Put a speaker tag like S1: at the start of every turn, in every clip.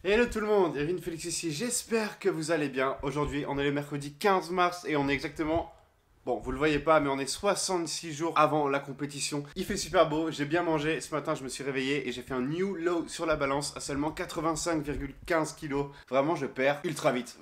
S1: Hello tout le monde, Irvine Félix ici, j'espère que vous allez bien. Aujourd'hui on est le mercredi 15 mars et on est exactement... Bon, vous le voyez pas, mais on est 66 jours avant la compétition. Il fait super beau, j'ai bien mangé. Ce matin, je me suis réveillé et j'ai fait un new low sur la balance à seulement 85,15 kg. Vraiment, je perds ultra vite.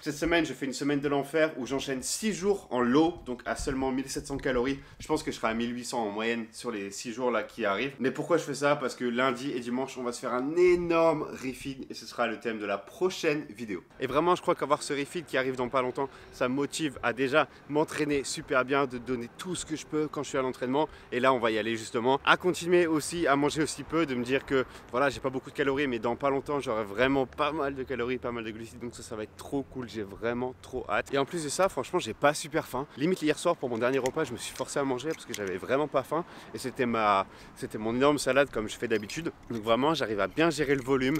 S1: Cette semaine, je fais une semaine de l'enfer où j'enchaîne 6 jours en low, donc à seulement 1700 calories. Je pense que je serai à 1800 en moyenne sur les 6 jours là qui arrivent. Mais pourquoi je fais ça? Parce que lundi et dimanche, on va se faire un énorme refeed et ce sera le thème de la prochaine vidéo. Et vraiment, je crois qu'avoir ce refeed qui arrive dans pas longtemps, ça me motive à déjà m'entraîner super bien, de donner tout ce que je peux quand je suis à l'entraînement. Et là on va y aller justement, à continuer aussi à manger aussi peu, de me dire que voilà, j'ai pas beaucoup de calories, mais dans pas longtemps j'aurai vraiment pas mal de calories, pas mal de glucides, donc ça va être trop cool. J'ai vraiment trop hâte. Et en plus de ça, franchement, j'ai pas super faim. Limite hier soir pour mon dernier repas, je me suis forcé à manger parce que j'avais vraiment pas faim et c'était mon énorme salade comme je fais d'habitude. Donc vraiment, j'arrive à bien gérer le volume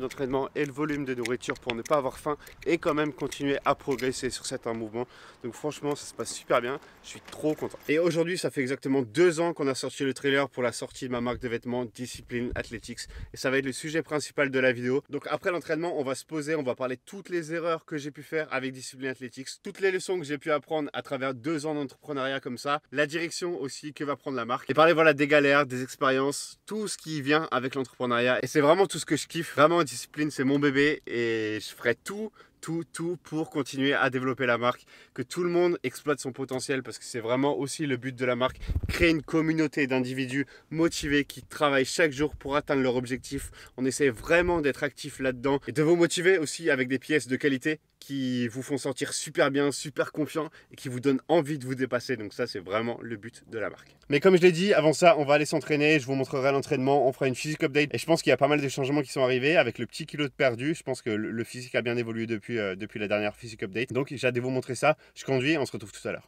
S1: d'entraînement et le volume de nourriture pour ne pas avoir faim et quand même continuer à progresser sur certains mouvements. Donc franchement, ça se passe super bien, je suis trop content. Et aujourd'hui, ça fait exactement 2 ans qu'on a sorti le trailer pour la sortie de ma marque de vêtements Discipline Athletics. Et ça va être le sujet principal de la vidéo. Donc après l'entraînement, on va se poser, on va parler de toutes les erreurs que j'ai pu faire avec Discipline Athletics, toutes les leçons que j'ai pu apprendre à travers 2 ans d'entrepreneuriat comme ça, la direction aussi que va prendre la marque. Et parler voilà des galères, des expériences, tout ce qui vient avec l'entrepreneuriat. Et c'est vraiment tout ce que je kiffe. Vraiment, Discipline, c'est mon bébé et je ferai tout pour continuer à développer la marque, que tout le monde exploite son potentiel parce que c'est vraiment aussi le but de la marque, créer une communauté d'individus motivés qui travaillent chaque jour pour atteindre leur objectif. On essaie vraiment d'être actif là-dedans et de vous motiver aussi avec des pièces de qualité qui vous font sentir super bien, super confiant et qui vous donnent envie de vous dépasser. Donc ça, c'est vraiment le but de la marque. Mais comme je l'ai dit, avant ça, on va aller s'entraîner. Je vous montrerai l'entraînement. On fera une physique update. Et je pense qu'il y a pas mal de changements qui sont arrivés avec le petit kilo de perdu. Je pense que le physique a bien évolué depuis la dernière physique update. Donc j'ai hâte de vous montrer ça. Je conduis, on se retrouve tout à l'heure.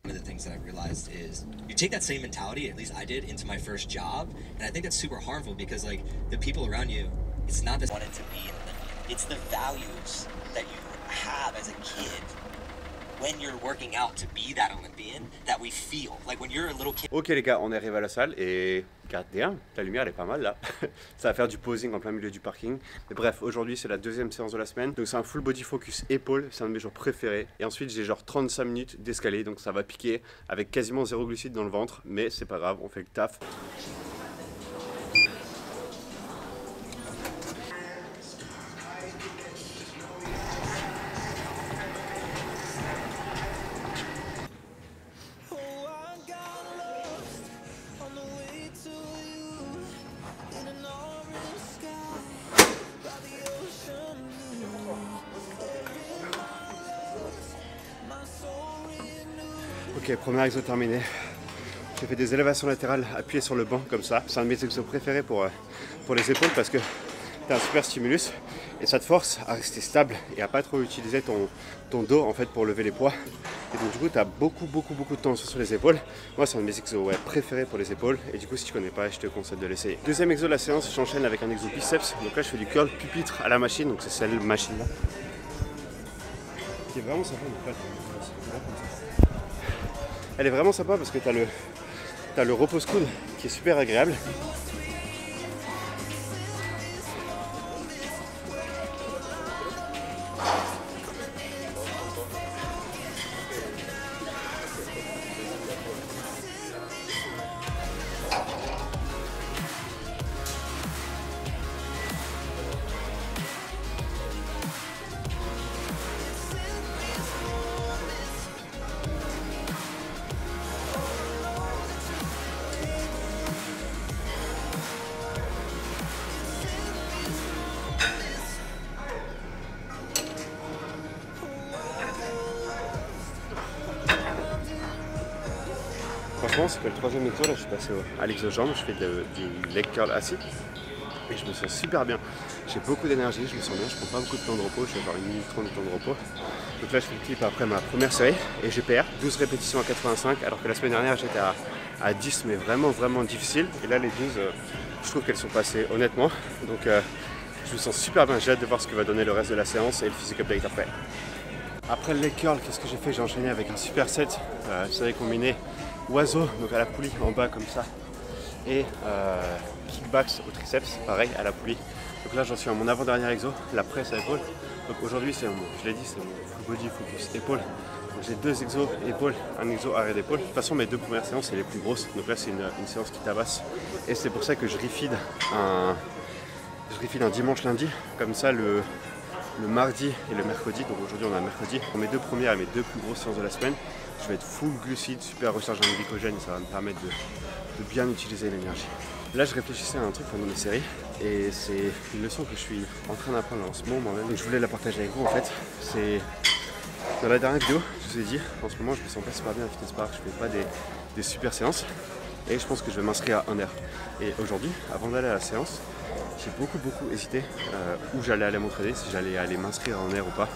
S2: One of the things that I've realized is you take that same mentality, at least I did, into my first job, and I think that's super harmful because like the people around you, it's not that wanted to be an Olympian. It's the values that you have as a kid when you're working out to be that Olympian that we feel. Like when you're a little kid.
S1: Ok les gars, on est arrivé à la salle et regardez, la lumière elle est pas mal là. Ça va faire du posing en plein milieu du parking. Mais bref, aujourd'hui c'est la deuxième séance de la semaine. Donc c'est un full body focus épaule, c'est un de mes jours préférés. Et ensuite j'ai genre 35 minutes d'escalier, donc ça va piquer avec quasiment 0 glucides dans le ventre. Mais c'est pas grave, on fait le taf. Ok, premier exo terminé. J'ai fait des élévations latérales appuyées sur le banc comme ça. C'est un de mes exos préférés pour les épaules parce que tu as un super stimulus et ça te force à rester stable et à pas trop utiliser ton dos en fait pour lever les poids. Et donc du coup tu as beaucoup de tension sur les épaules. Moi c'est un de mes exos préférés pour les épaules et du coup si tu connais pas je te conseille de l'essayer. Deuxième exo de la séance, j'enchaîne avec un exo biceps. Donc là je fais du curl pupitre à la machine, donc c'est cette machine là. Qui est vraiment sympa en fait. Elle est vraiment sympa parce que tu as le repose-coude qui est super agréable. Franchement, c'est que le troisième exo, là, je suis passé à l'exo-jambe, je fais du leg curl assis et je me sens super bien. J'ai beaucoup d'énergie, je me sens bien, je prends pas beaucoup de temps de repos, je fais genre 1 minute 30 de temps de repos. Donc là, je fais le clip après ma première série et je perds 12 répétitions à 85, alors que la semaine dernière, j'étais à 10, mais vraiment difficile. Et là, les 12, je trouve qu'elles sont passées honnêtement. Donc, je me sens super bien, j'ai hâte de voir ce que va donner le reste de la séance et le physique update après. Après le leg curl, qu'est-ce que j'ai fait? J'ai enchaîné avec un super set, j'avais combiné oiseau, donc à la poulie en bas comme ça, et kickbacks au triceps, pareil à la poulie. Donc là j'en suis à mon avant-dernier exo, la presse à épaule. Donc aujourd'hui c'est je l'ai dit, c'est mon full body focus épaule. Donc j'ai 2 exos épaules, un exo arrière d'épaule. De toute façon mes 2 premières séances c'est les plus grosses. Donc là c'est une séance qui tabasse. Et c'est pour ça que je refeed un dimanche lundi. Comme ça le mardi et le mercredi, donc aujourd'hui on a mercredi, pour mes 2 premières et mes 2 plus grosses séances de la semaine, je vais être full glucides, super recharge en glycogène et ça va me permettre de bien utiliser l'énergie. Là je réfléchissais à un truc pendant mes séries et c'est une leçon que je suis en train d'apprendre en ce moment même. Donc je voulais la partager avec vous en fait. C'est dans la dernière vidéo, je vous ai dit, en ce moment je me sens pas super bien à Fitness Park, je fais pas des super séances et je pense que je vais m'inscrire à un air. Et aujourd'hui, avant d'aller à la séance, j'ai beaucoup hésité où j'allais aller m'entraîner, si j'allais aller m'inscrire en air ou pas.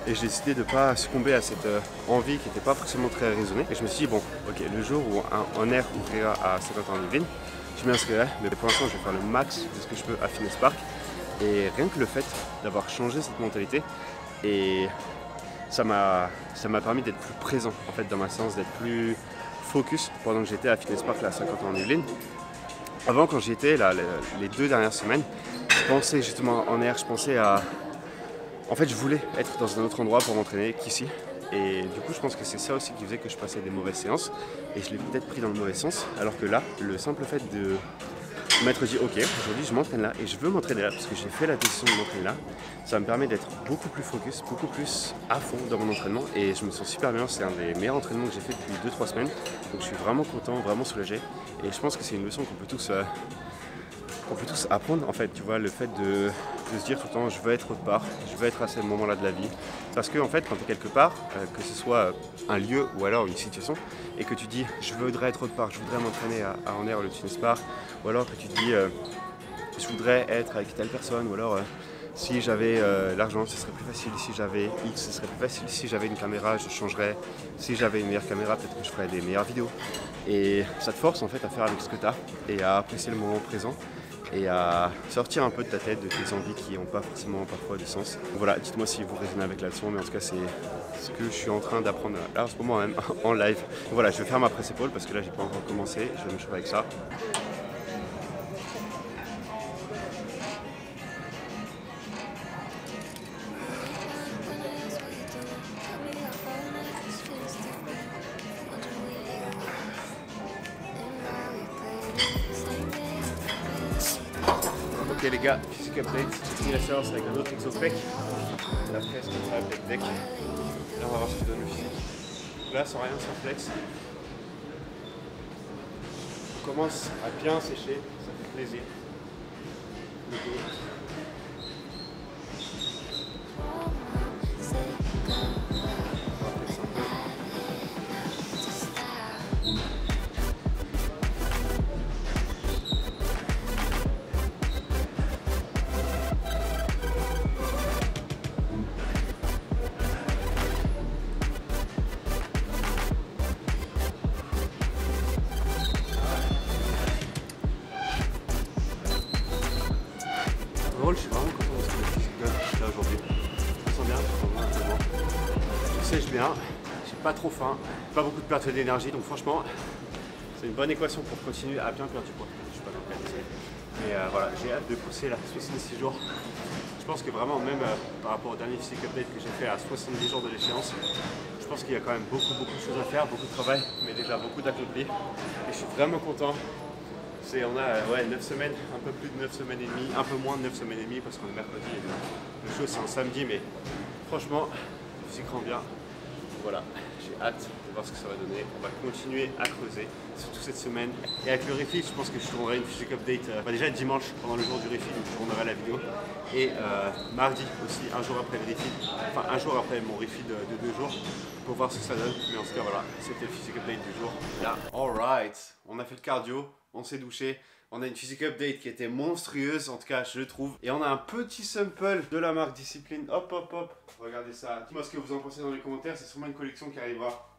S1: Et j'ai décidé de ne pas succomber à cette envie qui n'était pas forcément très raisonnée. Et je me suis dit, bon, ok, le jour où un air ouvrira à 50 ans en Yvelines, je m'inscrirai. Mais pour l'instant, je vais faire le max de ce que je peux à Fitness Park. Et rien que le fait d'avoir changé cette mentalité, et ça m'a permis d'être plus présent en fait dans ma séance, d'être plus focus pendant que j'étais à Fitness Park là, à 50 ans en Yvelines. Avant, quand j'y étais, là, les 2 dernières semaines, je pensais justement en air, je pensais à... En fait, je voulais être dans un autre endroit pour m'entraîner qu'ici. Et du coup, je pense que c'est ça aussi qui faisait que je passais des mauvaises séances. Et je l'ai peut-être pris dans le mauvais sens. Alors que là, le simple fait de m'être dit, ok, aujourd'hui je m'entraîne là et je veux m'entraîner là parce que j'ai fait la décision de m'entraîner là, ça me permet d'être beaucoup plus focus, beaucoup plus à fond dans mon entraînement. Et je me sens super bien. C'est un des meilleurs entraînements que j'ai fait depuis 2-3 semaines. Donc je suis vraiment content, vraiment soulagé. Et je pense que c'est une leçon qu'on peut tous apprendre en fait, tu vois, le fait de se dire tout le temps je veux être autre part, je veux être à ce moment-là de la vie. Parce que en fait quand tu es quelque part, que ce soit un lieu ou alors une situation, et que tu dis je voudrais être autre part, je voudrais m'entraîner à en air le Fitness Park, ou alors que tu dis je voudrais être avec telle personne, ou alors si j'avais l'argent ce serait plus facile, si j'avais X ce serait plus facile, si j'avais une caméra je changerais, si j'avais une meilleure caméra peut-être que je ferais des meilleures vidéos. Et ça te force en fait à faire avec ce que tu as et à apprécier le moment présent et à sortir un peu de ta tête, de tes envies qui n'ont pas forcément parfois de sens. Donc voilà, dites-moi si vous raisonnez avec la leçon, mais en tout cas c'est ce que je suis en train d'apprendre là en ce moment même en live. Donc voilà, je vais faire ma presse épaule parce que là j'ai pas encore commencé, je vais me chauffer avec ça. Ok les gars, physique update, j'ai fini la séance avec un autre exo pec. La presse contre la pec deck. Là on va voir ce que donne le physique. Donc là sans rien, sans flex. On commence à bien sécher, ça fait plaisir. Le dos. Je suis vraiment content de ce que le physique donne là aujourd'hui. Je me sens bien, je me sens bien actuellement. Je sèche bien, j'ai pas trop faim, pas beaucoup de perte d'énergie, donc franchement, c'est une bonne équation pour continuer à bien perdre du poids. Je suis pas dans le cas. Mais voilà, j'ai hâte de pousser la 66 jours. Je pense que vraiment, même par rapport au dernier physique update que j'ai fait à 70 jours de l'échéance, je pense qu'il y a quand même beaucoup de choses à faire, beaucoup de travail, mais déjà beaucoup d'accompli. Et je suis vraiment content. On a 9 semaines, un peu plus de 9 semaines et demie, un peu moins de 9 semaines et demie parce qu'on est mercredi et le show c'est un samedi, mais franchement, le physique rend bien. Voilà, j'ai hâte de voir ce que ça va donner. On va continuer à creuser, surtout cette semaine. Et avec le refill, je pense que je tournerai une physique update déjà dimanche pendant le jour du refill, je tournerai la vidéo. Et mardi aussi, un jour après le refill, enfin un jour après mon refill de 2 jours, pour voir ce que ça donne. Mais en tout cas, voilà, c'était le physique update du jour. Là, alright, on a fait le cardio. On s'est douché, on a une physique update qui était monstrueuse, en tout cas je trouve. Et on a un petit sample de la marque Discipline. Hop, regardez ça. Dites-moi ce que vous en pensez dans les commentaires, c'est sûrement une collection qui arrivera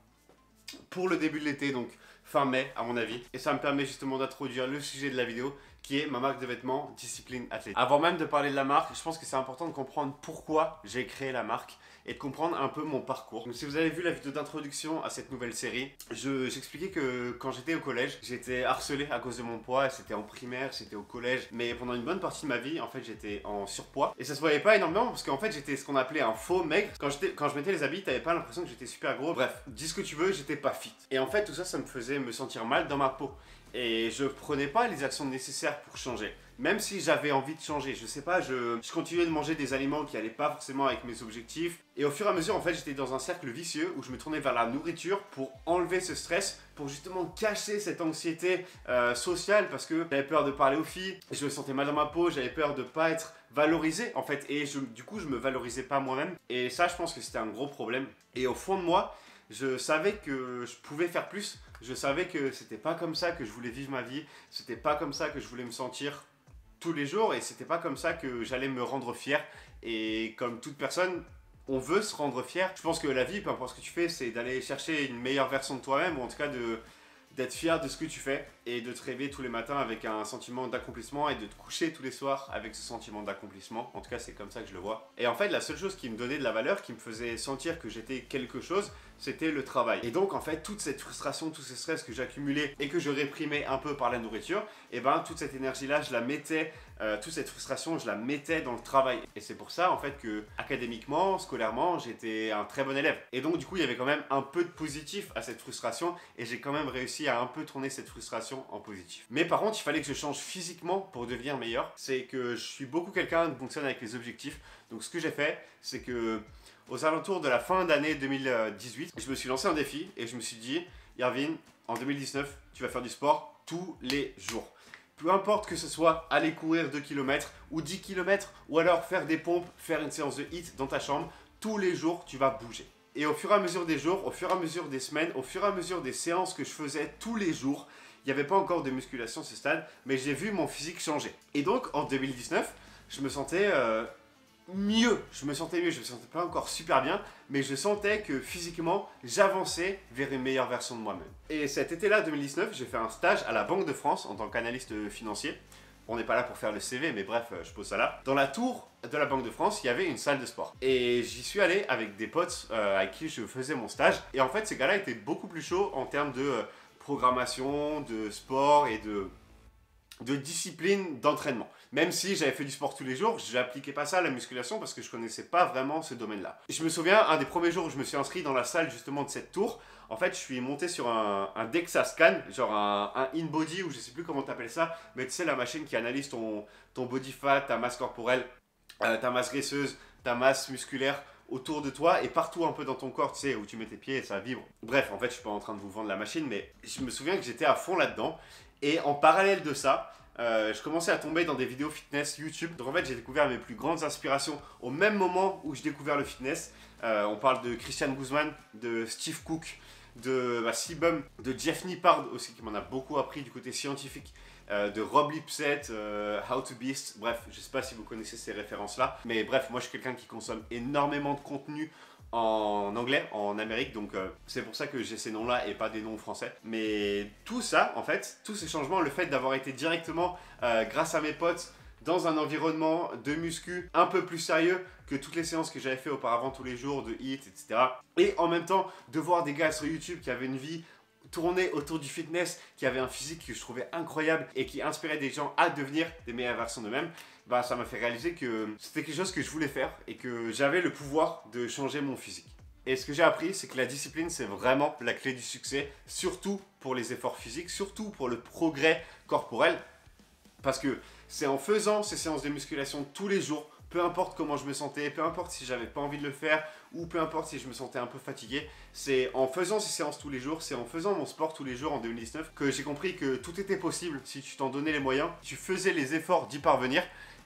S1: pour le début de l'été, donc fin mai à mon avis. Et ça me permet justement d'introduire le sujet de la vidéo, qui est ma marque de vêtements Discipline Athlétique. Avant même de parler de la marque, je pense que c'est important de comprendre pourquoi j'ai créé la marque et de comprendre un peu mon parcours. Donc si vous avez vu la vidéo d'introduction à cette nouvelle série, j'expliquais que quand j'étais au collège, j'étais harcelé à cause de mon poids. C'était en primaire, c'était au collège, mais pendant une bonne partie de ma vie, en fait, j'étais en surpoids. Et ça se voyait pas énormément parce qu'en fait, j'étais ce qu'on appelait un faux maigre. Quand je mettais les habits, t'avais pas l'impression que j'étais super gros. Bref, dis ce que tu veux, j'étais pas fit. Et en fait, tout ça, ça me faisait me sentir mal dans ma peau. Et je prenais pas les actions nécessaires pour changer. Même si j'avais envie de changer, je sais pas, je continuais de manger des aliments qui allaient pas forcément avec mes objectifs. Et au fur et à mesure, en fait, j'étais dans un cercle vicieux où je me tournais vers la nourriture pour enlever ce stress, pour justement cacher cette anxiété sociale, parce que j'avais peur de parler aux filles, je me sentais mal dans ma peau, j'avais peur de pas être valorisé en fait. Et du coup, je me valorisais pas moi-même. Et ça, je pense que c'était un gros problème. Et au fond de moi, je savais que je pouvais faire plus. Je savais que c'était pas comme ça que je voulais vivre ma vie. C'était pas comme ça que je voulais me sentir tous les jours. Et c'était pas comme ça que j'allais me rendre fier. Et comme toute personne, on veut se rendre fier. Je pense que la vie, peu importe ce que tu fais, c'est d'aller chercher une meilleure version de toi-même. Ou en tout cas d'être fier de ce que tu fais. Et de te réveiller tous les matins avec un sentiment d'accomplissement. Et de te coucher tous les soirs avec ce sentiment d'accomplissement. En tout cas, c'est comme ça que je le vois. Et en fait, la seule chose qui me donnait de la valeur, qui me faisait sentir que j'étais quelque chose, c'était le travail. Et donc en fait, toute cette frustration, tout ce stress que j'accumulais et que je réprimais un peu par la nourriture, et ben toute cette énergie là, je la mettais, toute cette frustration, je la mettais dans le travail. Et c'est pour ça en fait que académiquement, scolairement, j'étais un très bon élève. Et donc du coup, il y avait quand même un peu de positif à cette frustration et j'ai quand même réussi à un peu tourner cette frustration en positif. Mais par contre, il fallait que je change physiquement pour devenir meilleur. C'est que je suis beaucoup quelqu'un qui fonctionne avec les objectifs. Donc ce que j'ai fait, c'est que aux alentours de la fin d'année 2018, je me suis lancé un défi et je me suis dit, Irvine, en 2019, tu vas faire du sport tous les jours. Peu importe que ce soit aller courir 2 km ou 10 km ou alors faire des pompes, faire une séance de HIIT dans ta chambre, tous les jours, tu vas bouger. Et au fur et à mesure des jours, au fur et à mesure des semaines, au fur et à mesure des séances que je faisais tous les jours, il n'y avait pas encore de musculation à ce stade, mais j'ai vu mon physique changer. Et donc, en 2019, je me sentais mieux, je me sentais pas encore super bien, mais je sentais que physiquement, j'avançais vers une meilleure version de moi-même. Et cet été-là, 2019, j'ai fait un stage à la Banque de France en tant qu'analyste financier. On n'est pas là pour faire le CV, mais bref, je pose ça là. Dans la tour de la Banque de France, il y avait une salle de sport. Et j'y suis allé avec des potes avec qui je faisais mon stage. Et en fait, ces gars-là étaient beaucoup plus chauds en termes de programmation, de sport et de discipline d'entraînement. Même si j'avais fait du sport tous les jours, je n'appliquais pas ça à la musculation parce que je ne connaissais pas vraiment ce domaine-là. Je me souviens, un des premiers jours où je me suis inscrit dans la salle justement de cette tour, en fait, je suis monté sur un DEXA scan, genre un in-body ou je ne sais plus comment tu appelles ça, mais tu sais, la machine qui analyse ton body fat, ta masse corporelle, ta masse graisseuse, ta masse musculaire autour de toi et partout un peu dans ton corps, tu sais, où tu mets tes pieds et ça vibre. Bref, en fait, je suis pas en train de vous vendre la machine, mais je me souviens que j'étais à fond là-dedans. Et en parallèle de ça, je commençais à tomber dans des vidéos fitness YouTube. Donc en fait, j'ai découvert mes plus grandes inspirations au même moment où j'ai découvert le fitness. On parle de Christian Guzman, de Steve Cook, de Sibum, de Jeff Nippard aussi, qui m'en a beaucoup appris du côté scientifique, de Rob Lipsett, How to Beast. Bref, je sais pas si vous connaissez ces références-là. Mais bref, moi je suis quelqu'un qui consomme énormément de contenu en anglais, en Amérique, donc c'est pour ça que j'ai ces noms-là et pas des noms français. Mais tout ça, en fait, tous ces changements, le fait d'avoir été directement, grâce à mes potes, dans un environnement de muscu un peu plus sérieux que toutes les séances que j'avais fait auparavant tous les jours, de HIIT, etc. Et en même temps, de voir des gars sur YouTube qui avaient une vie tournée autour du fitness, qui avaient un physique que je trouvais incroyable et qui inspirait des gens à devenir des meilleures versions d'eux-mêmes, bah, ça m'a fait réaliser que c'était quelque chose que je voulais faire et que j'avais le pouvoir de changer mon physique. Et ce que j'ai appris, c'est que la discipline, c'est vraiment la clé du succès, surtout pour les efforts physiques, surtout pour le progrès corporel. Parce que c'est en faisant ces séances de musculation tous les jours, peu importe comment je me sentais, peu importe si j'avais pas envie de le faire ou peu importe si je me sentais un peu fatigué, c'est en faisant ces séances tous les jours, c'est en faisant mon sport tous les jours en 2019 que j'ai compris que tout était possible si tu t'en donnais les moyens, tu faisais les efforts d'y parvenir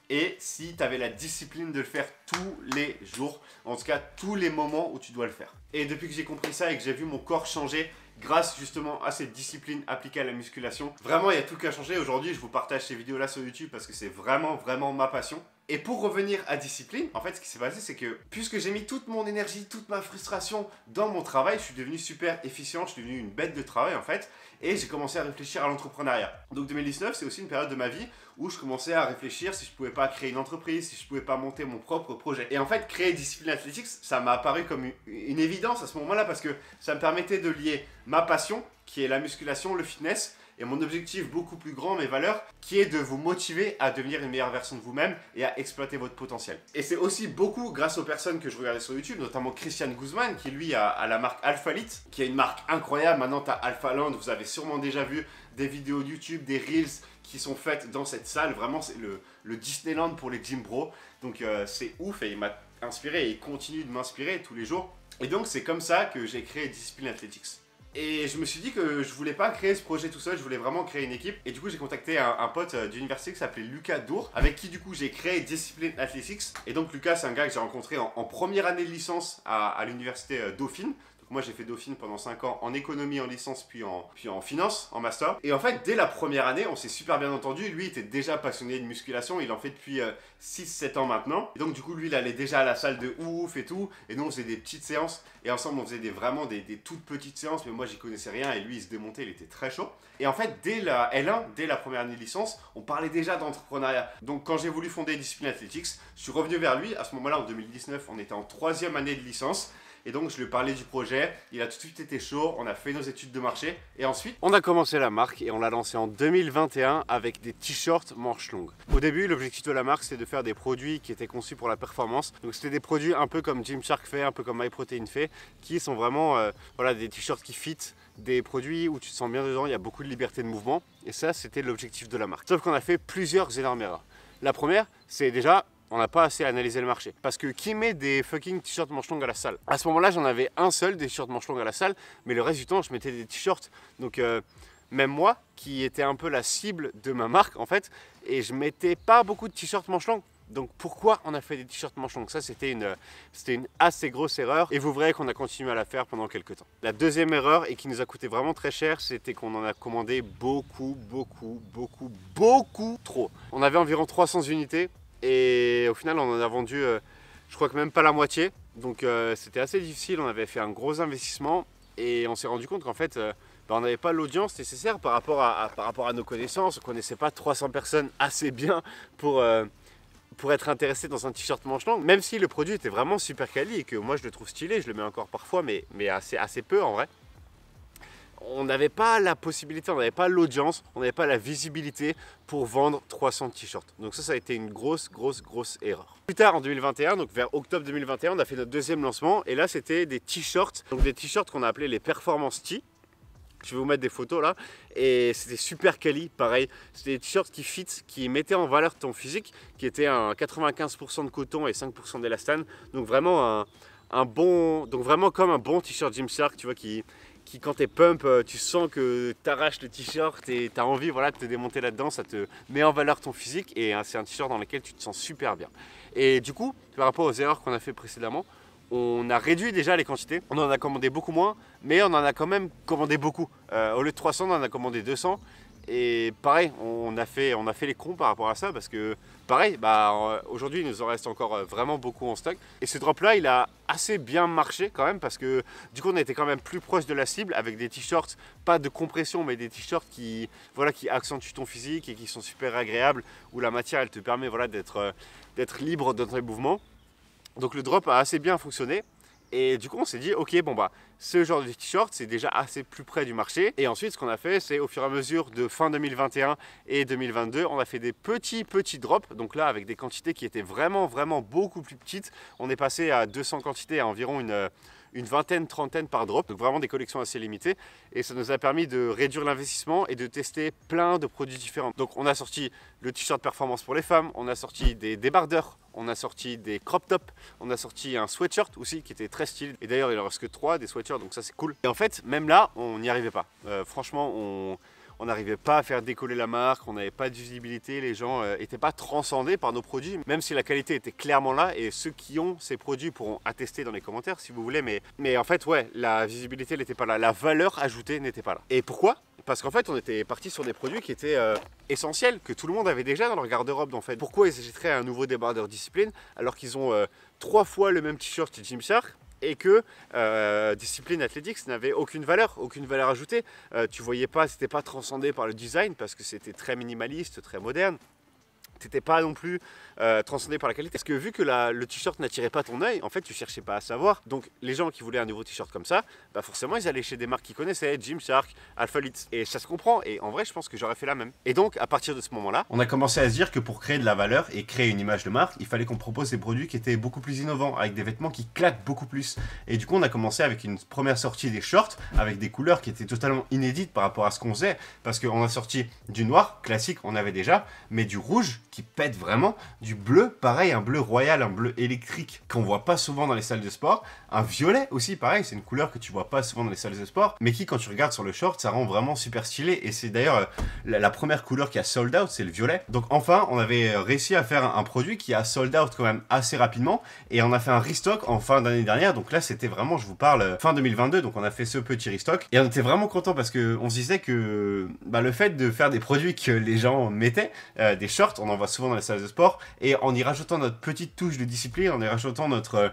S1: et si tu avais la discipline de le faire tous les jours, en tout cas tous les moments où tu dois le faire. Et depuis que j'ai compris ça et que j'ai vu mon corps changer grâce justement à cette discipline appliquée à la musculation, vraiment il y a tout qui a changé. Aujourd'hui je vous partage ces vidéos là sur YouTube parce que c'est vraiment ma passion. Et pour revenir à discipline, en fait, ce qui s'est passé, c'est que puisque j'ai mis toute mon énergie, toute ma frustration dans mon travail, je suis devenu super efficient, je suis devenu une bête de travail en fait, et j'ai commencé à réfléchir à l'entrepreneuriat. Donc 2019, c'est aussi une période de ma vie où je commençais à réfléchir si je pouvais pas créer une entreprise, si je pouvais pas monter mon propre projet. Et en fait, créer Discipline Athletics, ça m'a apparu comme une évidence à ce moment-là parce que ça me permettait de lier ma passion, qui est la musculation, le fitness, et mon objectif beaucoup plus grand, mes valeurs, qui est de vous motiver à devenir une meilleure version de vous-même et à exploiter votre potentiel. Et c'est aussi beaucoup grâce aux personnes que je regardais sur YouTube, notamment Christian Guzman, qui lui a la marque Alphalite, qui est une marque incroyable. Maintenant, tu as Alphaland, vous avez sûrement déjà vu des vidéos YouTube, des Reels qui sont faites dans cette salle. Vraiment, c'est le Disneyland pour les gym bros. Donc c'est ouf et il m'a inspiré et il continue de m'inspirer tous les jours. Et donc c'est comme ça que j'ai créé Discipline Athletics. Et je me suis dit que je voulais pas créer ce projet tout seul, je voulais vraiment créer une équipe. Et du coup, j'ai contacté un pote d'université qui s'appelait Lucas Dour, avec qui du coup j'ai créé Discipline Athletics. Et donc Lucas, c'est un gars que j'ai rencontré en première année de licence à l'université Dauphine. Moi, j'ai fait Dauphine pendant 5 ans en économie en licence, puis en finance, en master. Et en fait, dès la première année, on s'est super bien entendu. Lui était déjà passionné de musculation. Il en fait depuis 6-7 ans maintenant. Et donc, du coup, lui, il allait déjà à la salle de ouf et tout. Et nous, on faisait des petites séances. Et ensemble, on faisait vraiment des toutes petites séances. Mais moi, j'y connaissais rien. Et lui, il se démontait. Il était très chaud. Et en fait, dès la L1, dès la première année de licence, on parlait déjà d'entrepreneuriat. Donc, quand j'ai voulu fonder Discipline Athletics, je suis revenu vers lui. À ce moment-là, en 2019, on était en 3e année de licence. Et donc je lui ai parlé du projet, il a tout de suite été chaud, on a fait nos études de marché et ensuite on a commencé la marque et on l'a lancée en 2021 avec des t-shirts manches longues. Au début, l'objectif de la marque c'était de faire des produits qui étaient conçus pour la performance. Donc c'était des produits un peu comme Gymshark fait, un peu comme MyProtein fait, qui sont vraiment voilà, des t-shirts qui fit, des produits où tu te sens bien dedans, il y a beaucoup de liberté de mouvement et ça c'était l'objectif de la marque. Sauf qu'on a fait plusieurs énormes erreurs. La première, c'est déjà on n'a pas assez analysé le marché. Parce que qui met des fucking t-shirts manches longues à la salle? À ce moment-là, j'en avais un seul des t-shirts manches longues à la salle, mais le reste du temps, je mettais des t-shirts. Donc même moi, qui était un peu la cible de ma marque en fait, et je mettais pas beaucoup de t-shirts manches longues. Donc pourquoi on a fait des t-shirts manches longues? Ça c'était une assez grosse erreur et vous verrez qu'on a continué à la faire pendant quelques temps. La deuxième erreur et qui nous a coûté vraiment très cher, c'était qu'on en a commandé beaucoup trop. On avait environ 300 unités. Et au final, on en a vendu, je crois que même pas la moitié. Donc c'était assez difficile, on avait fait un gros investissement. Et on s'est rendu compte qu'en fait, on n'avait pas l'audience nécessaire par rapport à nos connaissances. On ne connaissait pas 300 personnes assez bien pour être intéressé dans un t-shirt manche longue. Même si le produit était vraiment super quali et que moi je le trouve stylé, je le mets encore parfois, mais assez peu en vrai. On n'avait pas la possibilité, on n'avait pas l'audience, on n'avait pas la visibilité pour vendre 300 t-shirts. Donc ça a été une grosse erreur. Plus tard en 2021, donc vers octobre 2021, on a fait notre deuxième lancement et là c'était des t-shirts, donc des t-shirts qu'on a appelés les Performance Tee. Je vais vous mettre des photos là et c'était super quali, pareil, c'était des t-shirts qui fit, qui mettaient en valeur ton physique, qui étaient à 95% de coton et 5% d'élastane, donc vraiment vraiment comme un bon t-shirt Gymshark, tu vois, qui quand t'es pump, tu sens que t'arraches le t-shirt et t'as envie voilà, de te démonter là-dedans, ça te met en valeur ton physique et c'est un t-shirt dans lequel tu te sens super bien. Et du coup, par rapport aux erreurs qu'on a fait précédemment, on a réduit déjà les quantités, on en a commandé beaucoup moins, mais on en a quand même commandé beaucoup. Au lieu de 300, on en a commandé 200. Et pareil, on a fait les cons par rapport à ça parce que pareil, aujourd'hui il nous en reste encore vraiment beaucoup en stock. Et ce drop là, il a assez bien marché quand même parce que du coup on a été quand même plus proche de la cible avec des t-shirts, pas de compression mais des t-shirts qui accentuent ton physique et qui sont super agréables, où la matière elle te permet voilà, d'être libre dans tes mouvements. Donc le drop a assez bien fonctionné. Et du coup on s'est dit ok ce genre de t-shirt c'est déjà assez plus près du marché. Et ensuite ce qu'on a fait c'est au fur et à mesure de fin 2021 et 2022 on a fait des petits drops. Donc là avec des quantités qui étaient vraiment beaucoup plus petites. On est passé à 200 quantités à environ une vingtaine, trentaine par drop, donc vraiment des collections assez limitées et ça nous a permis de réduire l'investissement et de tester plein de produits différents. Donc on a sorti le t-shirt performance pour les femmes, on a sorti des débardeurs, on a sorti des crop tops, on a sorti un sweatshirt aussi qui était très stylé et d'ailleurs il en reste que 3 des sweatshirts donc ça c'est cool. Et en fait même là on n'y arrivait pas, franchement on n'arrivait pas à faire décoller la marque, on n'avait pas de visibilité, les gens n'étaient pas transcendés par nos produits, même si la qualité était clairement là et ceux qui ont ces produits pourront attester dans les commentaires si vous voulez, mais en fait ouais, la visibilité n'était pas là, la valeur ajoutée n'était pas là. Et pourquoi ? Parce qu'en fait, on était parti sur des produits qui étaient essentiels, que tout le monde avait déjà dans leur garde-robe en fait. Pourquoi ils achèteraient un nouveau débardeur Discipline alors qu'ils ont 3 fois le même t-shirt chez Gymshark et que Discipline Athletics n'avait aucune valeur ajoutée. Tu voyais pas, c'était pas transcendé par le design parce que c'était très minimaliste, très moderne. T'étais pas non plus transcendé par la qualité. Parce que vu que le t-shirt n'attirait pas ton œil, en fait tu cherchais pas à savoir. Donc les gens qui voulaient un nouveau t-shirt comme ça, bah forcément ils allaient chez des marques qu'ils connaissaient, Gymshark, Alphalete. Et ça se comprend, et en vrai je pense que j'aurais fait la même. Et donc à partir de ce moment-là, on a commencé à se dire que pour créer de la valeur et créer une image de marque, il fallait qu'on propose des produits qui étaient beaucoup plus innovants, avec des vêtements qui claquent beaucoup plus. Et du coup on a commencé avec une première sortie des shorts, avec des couleurs qui étaient totalement inédites par rapport à ce qu'on faisait. Parce qu'on a sorti du noir, classique, on avait déjà, mais du rouge, qui pète vraiment, du bleu, pareil, un bleu royal, un bleu électrique qu'on voit pas souvent dans les salles de sport, un violet aussi, pareil, c'est une couleur que tu vois pas souvent dans les salles de sport, mais qui quand tu regardes sur le short, ça rend vraiment super stylé, et c'est d'ailleurs la première couleur qui a sold out, c'est le violet. Donc enfin, on avait réussi à faire un produit qui a sold out quand même assez rapidement, et on a fait un restock en fin d'année dernière, donc là c'était vraiment, je vous parle, fin 2022, donc on a fait ce petit restock, et on était vraiment content parce qu'on se disait que le fait de faire des produits que les gens mettaient, des shorts, on en voit souvent dans les salles de sport, et en y rajoutant notre petite touche de discipline, en y rajoutant notre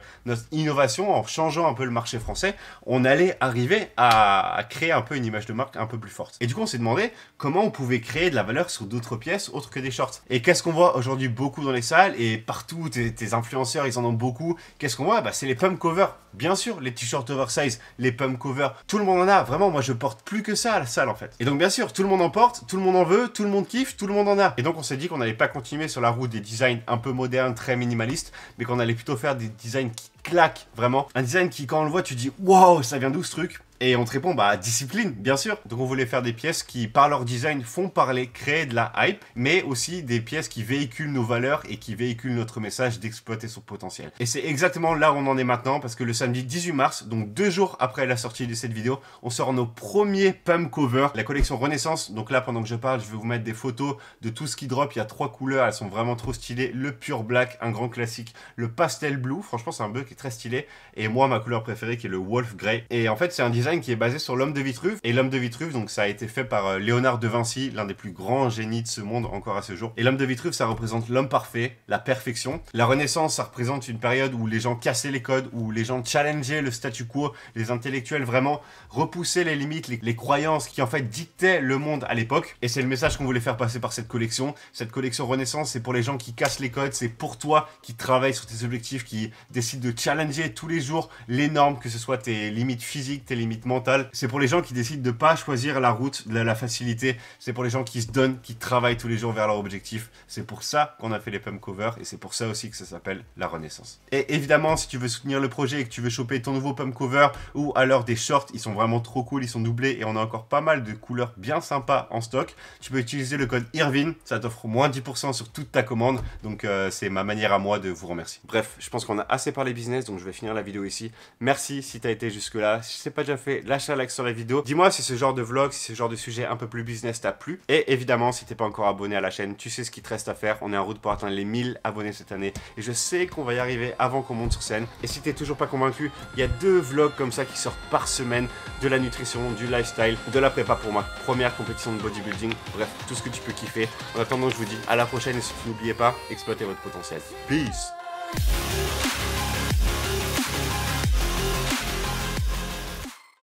S1: innovation, en changeant un peu le marché français, on allait arriver à créer un peu une image de marque un peu plus forte. Et du coup on s'est demandé comment on pouvait créer de la valeur sur d'autres pièces autres que des shorts. Et qu'est-ce qu'on voit aujourd'hui beaucoup dans les salles, et partout, tes influenceurs ils en ont beaucoup, qu'est-ce qu'on voit? C'est les pump covers, bien sûr, les t-shirts oversize, les pump covers, tout le monde en a, vraiment, moi je porte plus que ça à la salle en fait. Et donc bien sûr, tout le monde en porte, tout le monde en veut, tout le monde kiffe, tout le monde en a. Et donc on s'est dit qu'on n'allait pas continuer sur la route des designs un peu modernes, très minimalistes, mais qu'on allait plutôt faire des designs qui claquent vraiment. Un design qui, quand on le voit, tu dis waouh, ça vient d'où ce truc? Et on te répond, discipline, bien sûr. Donc on voulait faire des pièces qui, par leur design, font parler, créer de la hype, mais aussi des pièces qui véhiculent nos valeurs et qui véhiculent notre message d'exploiter son potentiel. Et c'est exactement là où on en est maintenant, parce que le samedi 18 mars, donc 2 jours après la sortie de cette vidéo, on sort nos premiers pump covers, la collection Renaissance. Donc là, pendant que je parle, je vais vous mettre des photos de tout ce qui drop. Il y a 3 couleurs, elles sont vraiment trop stylées. Le pure black, un grand classique. Le pastel blue, franchement c'est un bleu qui est très stylé. Et moi, ma couleur préférée qui est le wolf grey. Et en fait, c'est un design qui est basé sur l'homme de Vitruve. Et l'homme de Vitruve, donc ça a été fait par Léonard de Vinci, l'un des plus grands génies de ce monde encore à ce jour. Et l'homme de Vitruve, ça représente l'homme parfait, la perfection. La Renaissance, ça représente une période où les gens cassaient les codes, où les gens challengeaient le statu quo, les intellectuels vraiment repoussaient les limites, les croyances qui en fait dictaient le monde à l'époque. Et c'est le message qu'on voulait faire passer par cette collection. Cette collection Renaissance, c'est pour les gens qui cassent les codes, c'est pour toi qui travailles sur tes objectifs, qui décident de challenger tous les jours les normes, que ce soit tes limites physiques, tes limites mentales. C'est pour les gens qui décident de pas choisir la route de la facilité. C'est pour les gens qui se donnent, qui travaillent tous les jours vers leur objectif. C'est pour ça qu'on a fait les pump covers, et c'est pour ça aussi que ça s'appelle la Renaissance. Et évidemment, si tu veux soutenir le projet et que tu veux choper ton nouveau pump cover, ou alors des shorts, ils sont vraiment trop cool, ils sont doublés, et on a encore pas mal de couleurs bien sympas en stock. Tu peux utiliser le code IRVIN, ça t'offre moins 10% sur toute ta commande. Donc c'est ma manière à moi de vous remercier. Bref, je pense qu'on a assez parlé business, donc je vais finir la vidéo ici. Merci si tu as été jusque là. Si ce n'est pas déjà fait, lâche un like sur la vidéo. Dis-moi si ce genre de vlog, si ce genre de sujet un peu plus business t'a plu. Et évidemment, si t'es pas encore abonné à la chaîne, tu sais ce qu'il te reste à faire. On est en route pour atteindre les 1000 abonnés cette année. Et je sais qu'on va y arriver avant qu'on monte sur scène. Et si t'es toujours pas convaincu, il y a 2 vlogs comme ça qui sortent par semaine. De la nutrition, du lifestyle, de la prépa pour ma première compétition de bodybuilding. Bref, tout ce que tu peux kiffer. En attendant, je vous dis à la prochaine. Et surtout, n'oubliez pas, exploitez votre potentiel. Peace.